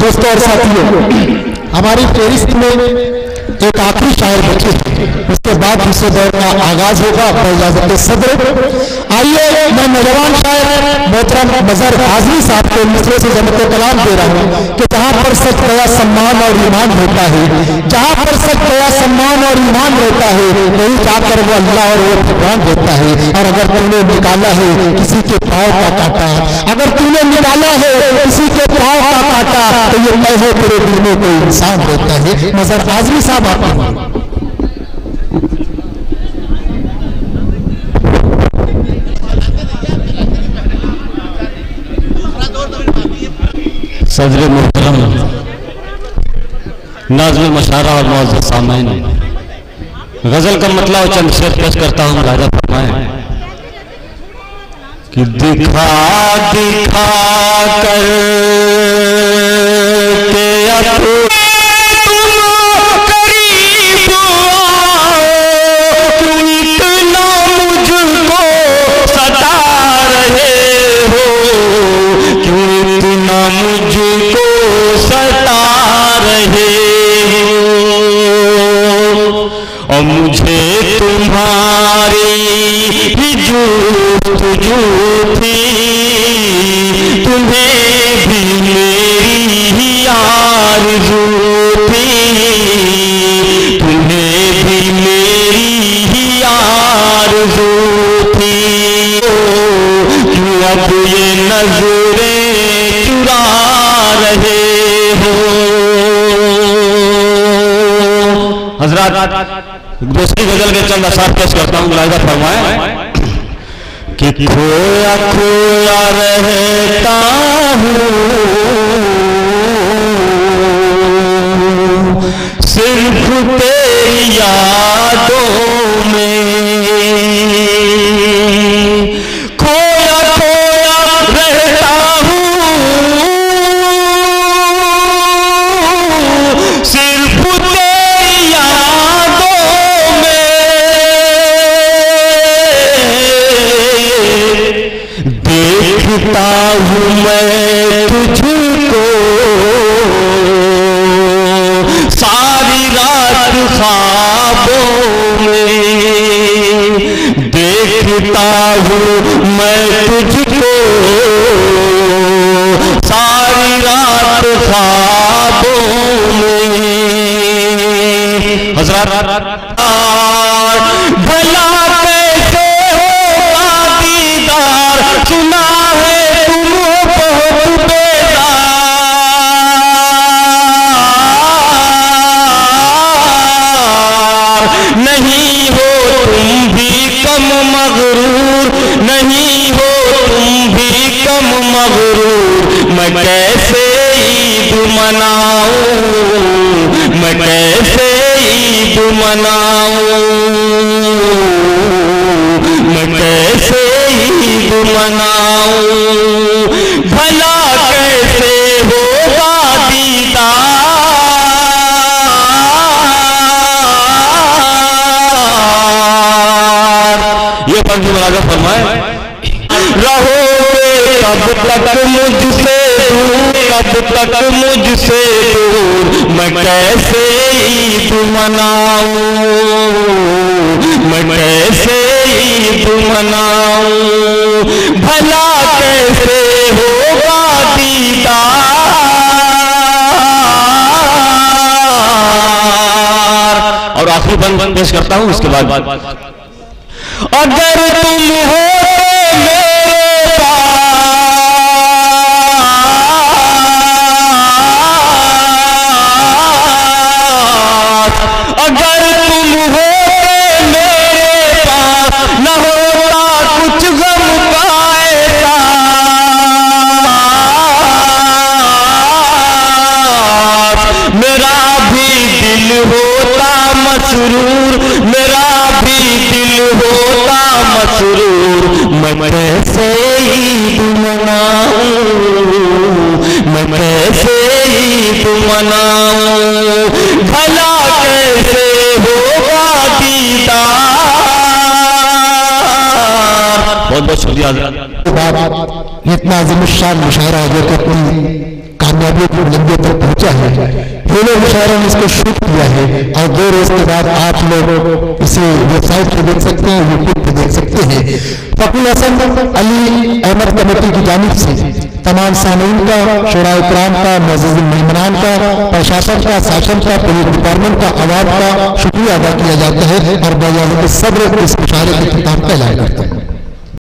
दोस्तों और साथियों, हमारी फेरिस्त में एक आखिरी शायर बचे, उसके बाद दूसरे दौर का आगाज होगा इजाजत सदर। आइए मैं नौजवान शायर मोहतरम मजहर हाज़मी साहब को मिसरे से जमत कलाम दे रहा हूँ कि जहाँ पर सच गया सम्मान और ईमान होता है, जहाँ पर सच गया सम्मान और ईमान होता है, वही जाकर वो अल्लाह और वो भगवान देता है। और अगर तुमने निकाला है किसी के पाँव का काटा, अगर तूने निकाला है किसी के पाँव का काटा, तो ये मैं हो तेरे दिल में कोई इंसान होता है। मजहर हाज़मी साहब सदर मुहतरम नाज़िम मशारा और मुअज़्ज़ज़ सामईन, गजल का मतलब और चंद शेर पेश करता हूँ। मुलाहिज़ा फरमाएं कि दिखा दिखा कर के मुझे तुम्हारी ही जुस्तजू थी, तुम्हें भी मेरी ही आरज़ू थी, तुम्हें भी मेरी ही आरज़ू थी। क्यों अब ये नज़रें चुरा रहे हो। हज़रात दूसरी गजल के चंद अशार पेश करता हूँ। मुलाहिज़ा फरमाएं कि खोया खोया रहता हूँ सिर्फ तेरी यादों में, खोया खोया रहता हूँ सिर्फ तेरी यादों में, देखता हूँ मैं तुझको सारी रात ख्वाबों में, देखता हूँ मैं तुझको सारी रात ख्वाबों में। हज़रात भला कैसे होगा दीदार, सुना है तुम बहुत बेदार, नहीं हो तुम भी कम मगरूर, नहीं हो तुम भी कम मगरूर। मैं कैसे ईद मनाऊं, मैं कैसे ईद मनाऊं, मैं कैसे ईद मनाऊं। भला कैसे होगा दीदार, ये पंक्ति मुलाहिज़ा फरमाएं। रहोगे कब तक मुझसे दूर, कब तक मुझसे दूर, मैं कैसे ईद मनाऊं, मैं कैसे ईद मनाऊं। भला कैसे होगा दीदार, और आखिरी बंद पेश करता हूं उसके बाद। अगर तुम हो मेरे पास, अगर तुम हो मेरे पास, न होता कुछ गम का एहसास, मेरा भी दिल होता मसरूर, मेरा भी दिल होता मसरूर। मैं कैसे ईद मनाऊं, मैं कैसे ईद मनाऊं। भला कैसे होगा दीदार। बहुत बहुत शुक्रिया। इतना अज़ीमुश्शान मुशायरा जो कि अपनी कामयाबी की बुलंदियों तक पहुंचा है। हेलो मुशायरों ने इसको शूट किया है और 2 रोज के बाद आप लोग इसे वेबसाइट पे देख सकते हैं, यूट्यूब पे देख सकते हैं। फकीर हसन अली अहमद कमेटी की जानिब से तमाम सामीन का, शुरा इकराम का, मुअज़्ज़िज़ मेहमानान का, प्रशासन का, शासन का, पुलिस डिपार्टमेंट का, आवाम का शुक्रिया अदा किया जाता है और बजाय सब्र इस मुशायरे के खिताब का ऐलान करता है।